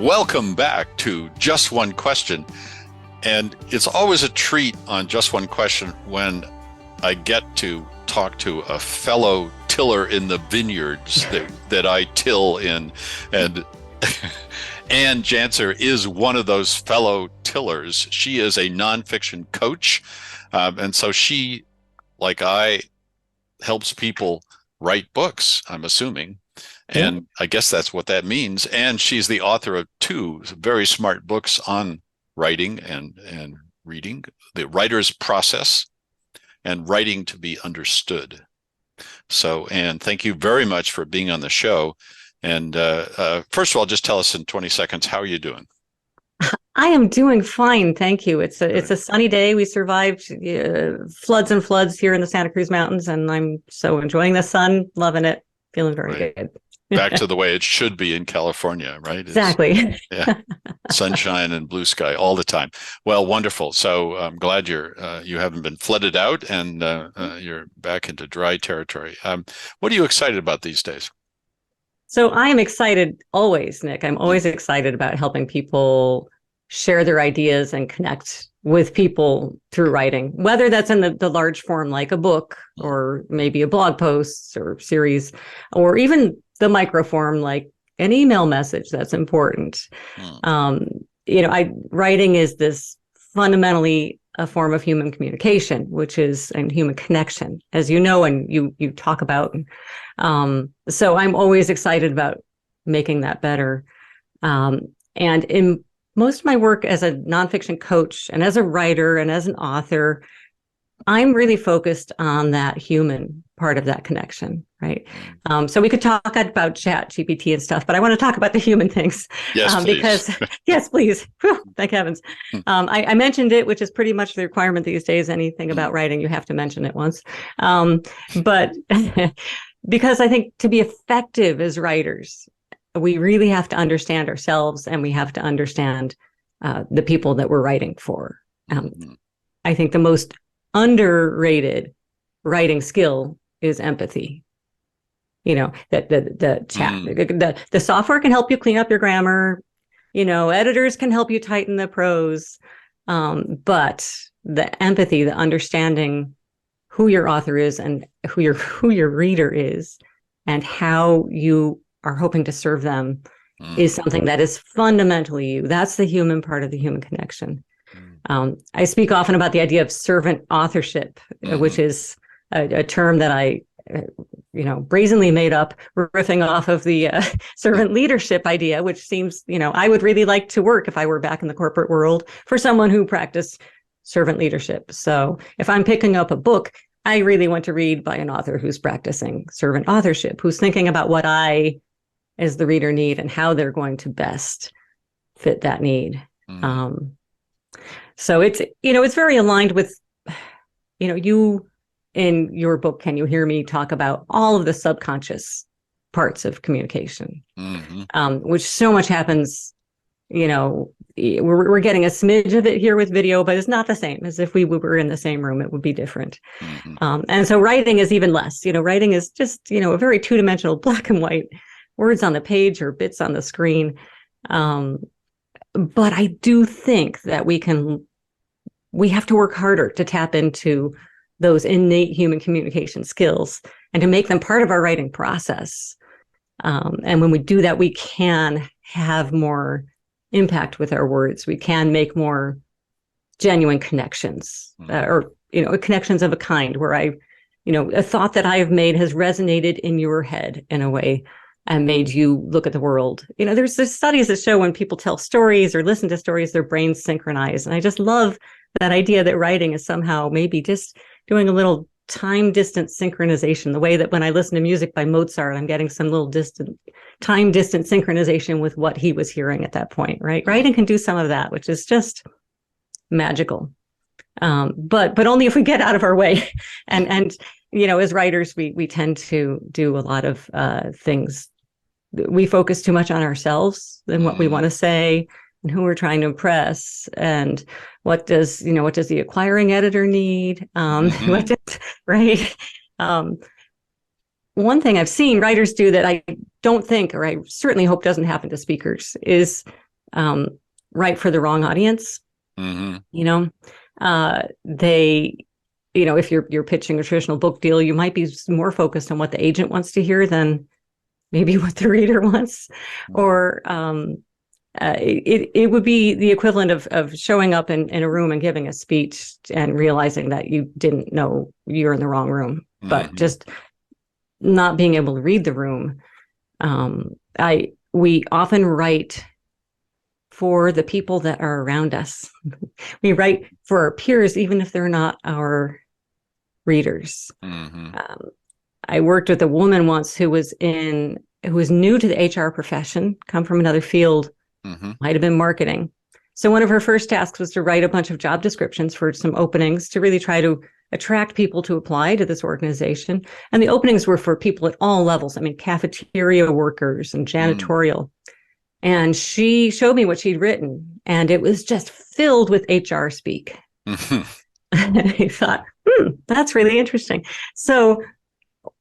Welcome back to Just One Question. And it's always a treat on Just One Question when I get to talk to a fellow tiller in the vineyards that I till in. And Anne Janzer is one of those fellow tillers. She is a nonfiction coach. And so she, like I, helps people write books, I'm assuming. And I guess that's what that means. And she's the author of two very smart books on writing and reading, The Writer's Process and Writing to be Understood. So, Anne, thank you very much for being on the show. And first of all, just tell us in 20 seconds, how are you doing? I am doing fine, thank you. It's a sunny day. We survived floods and floods here in the Santa Cruz Mountains, and I'm so enjoying the sun, loving it, feeling very good. Back to the way it should be in California, right? Exactly. Yeah, sunshine and blue sky all the time. Well, wonderful. So I'm glad you haven't been flooded out and you're back into dry territory. What are you excited about these days? So I am excited always, Nick. I'm always excited about helping people share their ideas and connect with people through writing, whether that's in the large form like a book or maybe a blog post or series, or even the micro form like an email message that's important. Writing is this fundamentally a form of human communication, which is and human connection, as you know, and you talk about. So I'm always excited about making that better. And in most of my work as a nonfiction coach and as a writer and as an author, I'm really focused on that human part of that connection, right? So we could talk about chat, GPT and stuff, but I want to talk about the human things. Yes, please. Because, yes, please. Whew, thank heavens. I mentioned it, which is pretty much the requirement these days. Anything about writing, you have to mention it once. But because I think to be effective as writers, we really have to understand ourselves and we have to understand the people that we're writing for. I think the most underrated writing skill is empathy. You know, that the chat, the software can help you clean up your grammar. You know, editors can help you tighten the prose. But the empathy, the understanding who your author is and who your reader is and how you are hoping to serve them is something that is fundamentally you. That's the human part of the human connection. I speak often about the idea of servant authorship, which is a term that I, brazenly made up, riffing off of the servant leadership idea, which seems, I would really like to work if I were back in the corporate world for someone who practiced servant leadership. So if I'm picking up a book, I really want to read by an author who's practicing servant authorship, who's thinking about what I, as the reader, need and how they're going to best fit that need. So it's, it's very aligned with, you in your book, Can You Hear Me, talk about all of the subconscious parts of communication, which so much happens, we're getting a smidge of it here with video, but it's not the same as if we were in the same room. It would be different. And so writing is even less, writing is just, a very two-dimensional black and white words on the page or bits on the screen. But I do think that we have to work harder to tap into those innate human communication skills and to make them part of our writing process. And when we do that, we can have more impact with our words. We can make more genuine connections or connections of a kind where a thought that I have made has resonated in your head in a way and made you look at the world. There's studies that show when people tell stories or listen to stories, their brains synchronize. And I just love that idea that writing is somehow maybe just doing a little time distance synchronization, the way that when I listen to music by Mozart, I'm getting some little time distance synchronization with what he was hearing at that point, right? Writing can do some of that, which is just magical. But only if we get out of our way. And as writers, we tend to do a lot of things. We focus too much on ourselves and what we want to say and who we're trying to impress and what does the acquiring editor need? Right? One thing I've seen writers do that I don't think, or I certainly hope doesn't happen to speakers, is write for the wrong audience. Mm-hmm. You know, they, if you're pitching a traditional book deal, you might be more focused on what the agent wants to hear than maybe what the reader wants. Or it would be the equivalent of showing up in a room and giving a speech and realizing that you didn't know you're in the wrong room, but just not being able to read the room. We often write for the people that are around us. We write for our peers, even if they're not our readers. I worked with a woman once who was new to the HR profession, come from another field, might have been marketing. So one of her first tasks was to write a bunch of job descriptions for some openings to really try to attract people to apply to this organization. And the openings were for people at all levels. I mean, cafeteria workers and janitorial. And she showed me what she'd written, and it was just filled with HR speak. And I thought, that's really interesting. So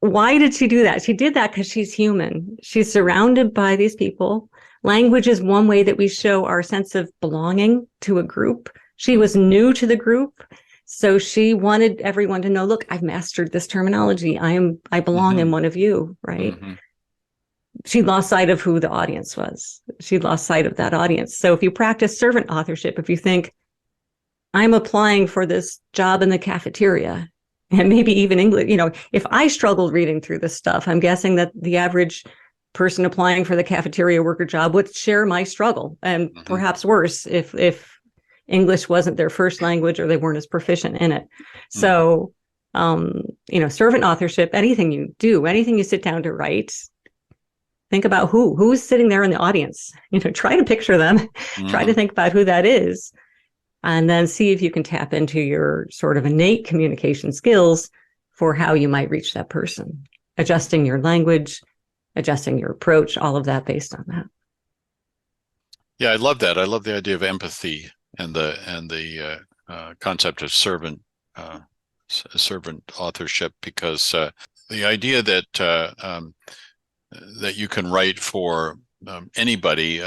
why did she do that? She did that because she's human. She's surrounded by these people. Language is one way that we show our sense of belonging to a group. She was new to the group, so she wanted everyone to know, look, I've mastered this terminology. I belong in one of you, right? She lost sight of who the audience was. She lost sight of that audience. So if you practice servant authorship, if you think, I'm applying for this job in the cafeteria, and maybe even English, if I struggled reading through this stuff, I'm guessing that the average person applying for the cafeteria worker job would share my struggle, and perhaps worse if English wasn't their first language or they weren't as proficient in it. So, servant authorship, anything you do, anything you sit down to write, think about who's sitting there in the audience. Try to picture them, try to think about who that is, and then see if you can tap into your sort of innate communication skills for how you might reach that person, adjusting your language, adjusting your approach, all of that based on that. Yeah, I love that. I love the idea of empathy and the concept of servant authorship, because the idea that you can write for anybody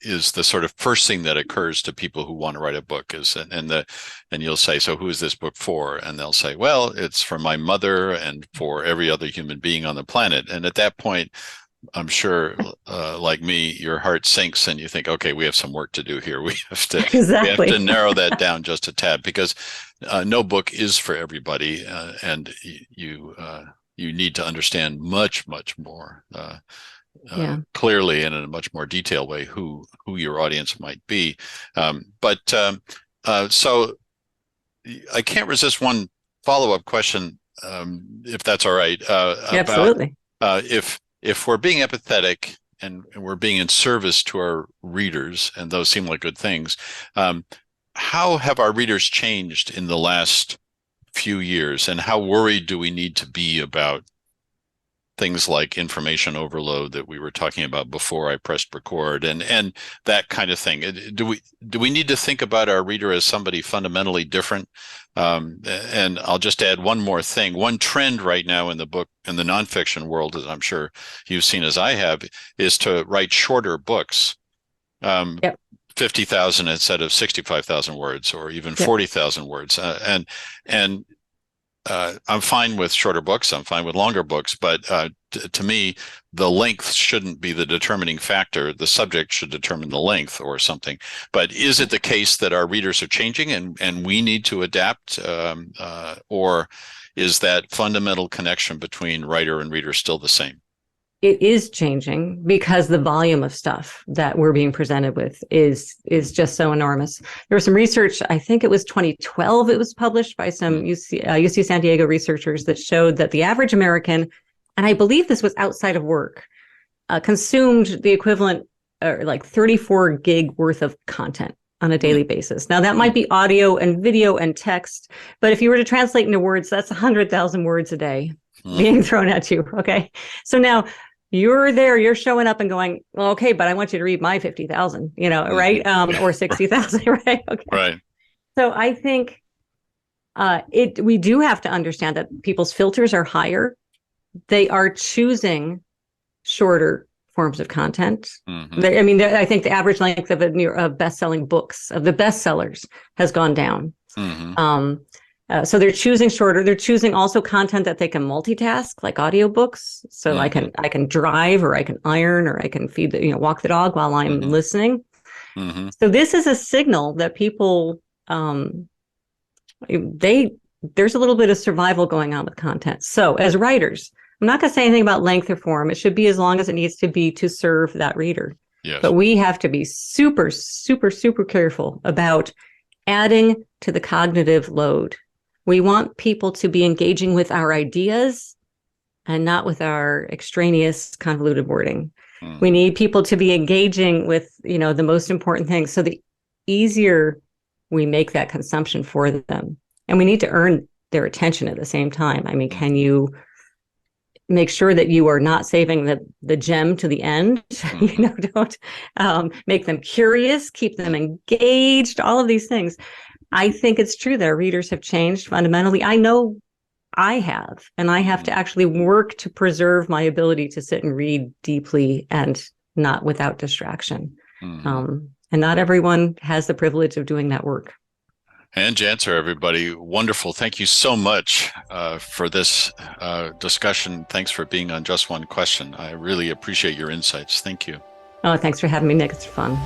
is the sort of first thing that occurs to people who want to write a book and you'll say, so who is this book for? And they'll say, well, it's for my mother and for every other human being on the planet. And at that point, I'm sure, like me, your heart sinks and you think, okay, we have some work to do here. We have to narrow that down just a tad, because no book is for everybody, and you need to understand much more clearly and in a much more detailed way who your audience might be. So I can't resist one follow-up question, if that's all right. Absolutely. About if we're being empathetic and we're being in service to our readers, and those seem like good things, how have our readers changed in the last few years, and how worried do we need to be about things like information overload that we were talking about before I pressed record, and that kind of thing? Do we need to think about our reader as somebody fundamentally different? And I'll just add one more thing. One trend right now in the nonfiction world, as I'm sure you've seen as I have, is to write shorter books. 50,000 instead of 65,000 words, or even 40,000 words. And I'm fine with shorter books. I'm fine with longer books. But to me, the length shouldn't be the determining factor. The subject should determine the length or something. But is it the case that our readers are changing and we need to adapt? Or is that fundamental connection between writer and reader still the same? It is changing because the volume of stuff that we're being presented with is just so enormous. There was some research, I think it was 2012, it was published by some UC San Diego researchers that showed that the average American, and I believe this was outside of work, consumed the equivalent like 34 gig worth of content on a daily basis. Now that might be audio and video and text, but if you were to translate into words, that's 100,000 words a day being thrown at you. Okay. So now you're there, you're showing up and going, well, okay, but I want you to read my 50,000, right? Or 60,000, right? Okay. Right. So I think we do have to understand that people's filters are higher. They are choosing shorter forms of content. Mm-hmm. I mean, I think the average length of of best-selling books, of the bestsellers, has gone down. Mm-hmm. So they're choosing shorter. They're choosing also content that they can multitask, like audiobooks. So Mm-hmm. I can drive, or I can iron, or I can feed walk the dog while I'm Mm-hmm. listening. Mm-hmm. So this is a signal that people there's a little bit of survival going on with content. So as writers, I'm not going to say anything about length or form. It should be as long as it needs to be to serve that reader. Yes. But we have to be super, super, super careful about adding to the cognitive load. We want people to be engaging with our ideas and not with our extraneous convoluted wording. Mm-hmm. We need people to be engaging with, the most important things. So the easier we make that consumption for them. And we need to earn their attention at the same time. I mean, can you make sure that you are not saving the gem to the end? Don't make them curious, keep them engaged, all of these things. I think it's true that our readers have changed fundamentally. I know I have, and I have to actually work to preserve my ability to sit and read deeply and not without distraction. Mm-hmm. And not everyone has the privilege of doing that work. Anne Janzer, everybody. Wonderful. Thank you so much for this discussion. Thanks for being on Just One Question. I really appreciate your insights. Thank you. Oh, thanks for having me, Nick. It's fun.